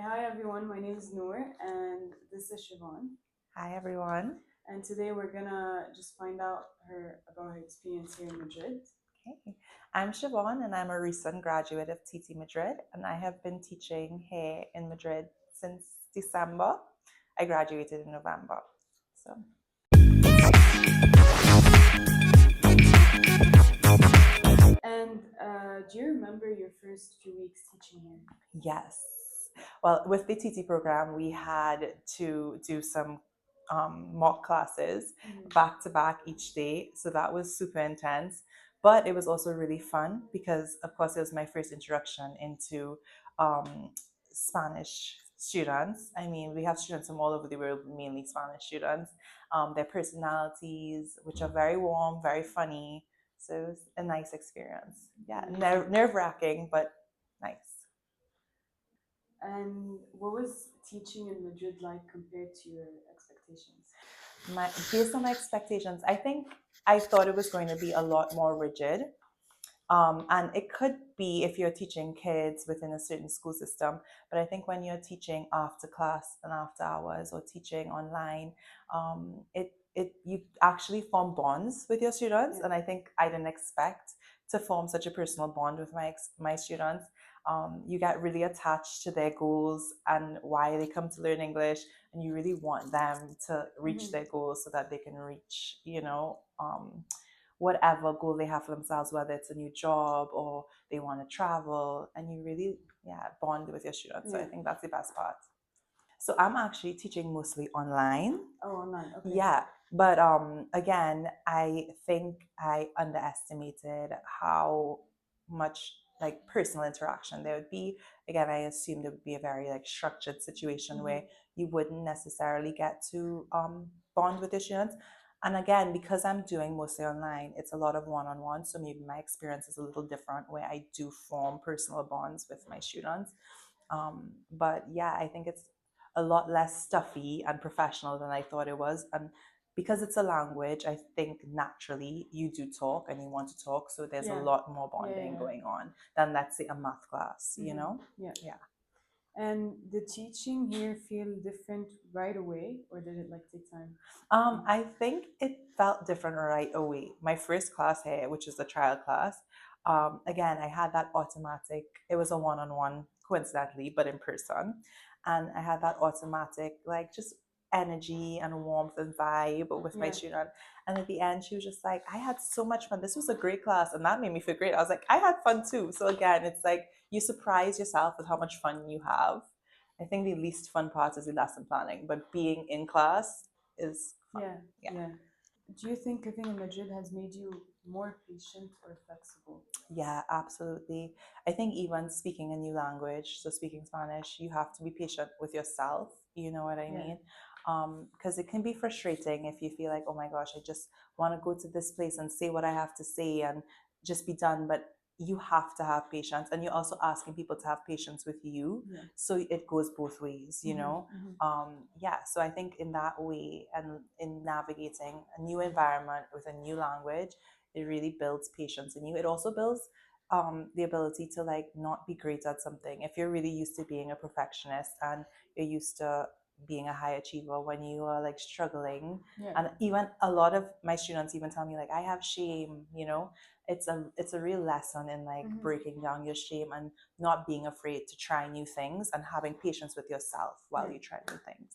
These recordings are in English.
Okay, hi everyone. My name is Noor, and this is Chevonne. Hi, everyone. And today we're gonna just find out about her experience here in Madrid. Okay. I'm Chevonne, and I'm a recent graduate of TtMadrid, and I have been teaching here in Madrid since December. I graduated in November. So, And do you remember your first few weeks teaching here? yes. Well, with the TT program, we had to do some mock classes back to back each day. So that was super intense. But it was also really fun because, of course, it was my first introduction into um, Spanish students. I mean, we have students from all over the world, mainly Spanish students. Their personalities, which are very warm, very funny. So it was a nice experience. Yeah, nerve wracking, but nice. And what was teaching in Madrid like compared to your expectations? Based on my expectations, I think I thought it was going to be a lot more rigid. And it could be if you're teaching kids within a certain school system, but I think when you're teaching after class and after hours or teaching online, it you actually form bonds with your students, Yeah. and I think I didn't expect to form such a personal bond with my students. You get really attached to their goals and why they come to learn English, and you really want them to reach their goals so that they can reach, whatever goal they have for themselves, whether it's a new job or they want to travel, and you really, yeah, bond with your students. So I Yeah. think that's the best part. So I'm actually teaching mostly online. Oh, online. Okay. Yeah, but again, I think I underestimated how much like personal interaction there would be. Again, I assumed it would be a very like structured situation where you wouldn't necessarily get to bond with your students. And again, because I'm doing mostly online, it's a lot of one-on-one. So maybe my experience is a little different where I do form personal bonds with my students. But yeah, I think it's a lot less stuffy and professional than I thought it was. And because it's a language, I think naturally you do talk and you want to talk. So there's a Yeah. lot more Yeah. bonding Yeah. going on than, let's say, a math class, you know? Yeah. Yeah. And the teaching here feel different right away, or did it like take time? I think it felt different right away. My first class here, which is the trial class, again, I had that automatic, it was a one on one, coincidentally, but in person. And I had that automatic, like, just energy and warmth and vibe with my Yeah. student. And at the end, she was just like, I had so much fun. This was a great class. And that made me feel great. I was like, I had fun too. So again, it's like you surprise yourself with how much fun you have. I think the least fun part is the lesson planning, but being in class is fun. Yeah. Yeah. Yeah. Do you think living in Madrid has made you more patient or flexible? Yeah, absolutely. I think even speaking a new language, so speaking Spanish, you have to be patient with yourself. You know what I Yeah. mean? Because it can be frustrating if you feel like, oh my gosh, I just want to go to this place and say what I have to say and just be done. But you have to have patience, and you're also asking people to have patience with you. Yeah. So it goes both ways, you know? Yeah, so I think in that way and in navigating a new environment with a new language, it really builds patience in you. It also builds the ability to like not be great at something. If you're really used to being a perfectionist and you're used to being a high achiever, when you are like struggling, Yeah. and even a lot of my students even tell me like I have shame, you know, it's a real lesson in like breaking down your shame and not being afraid to try new things and having patience with yourself while Yeah. you try new things.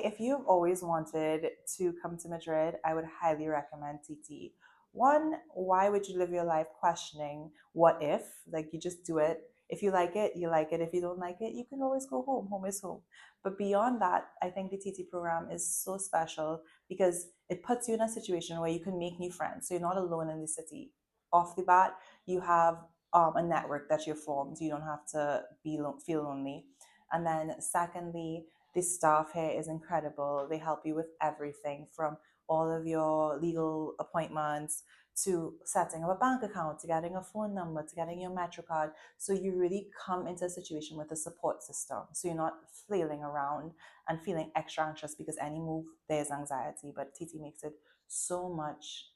If you've always wanted to come to Madrid, I would highly recommend TT. One, why would you live your life questioning what if? Like you just do it. If you like it, you like it. If you don't like it, you can always go home. Home is home. But beyond that, I think the TT program is so special because it puts you in a situation where you can make new friends. So you're not alone in the city. Off the bat, you have a network that you've formed. You don't have to feel lonely. And then secondly, the staff here is incredible. They help you with everything from all of your legal appointments to setting up a bank account, to getting a phone number, to getting your Metro card. So you really come into a situation with a support system. So you're not flailing around and feeling extra anxious because any move there's anxiety. But TT makes it so much,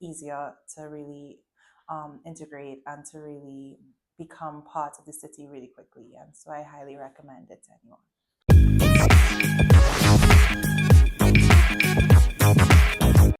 easier to really integrate and to really become part of the city really quickly. And so I highly recommend it to anyone.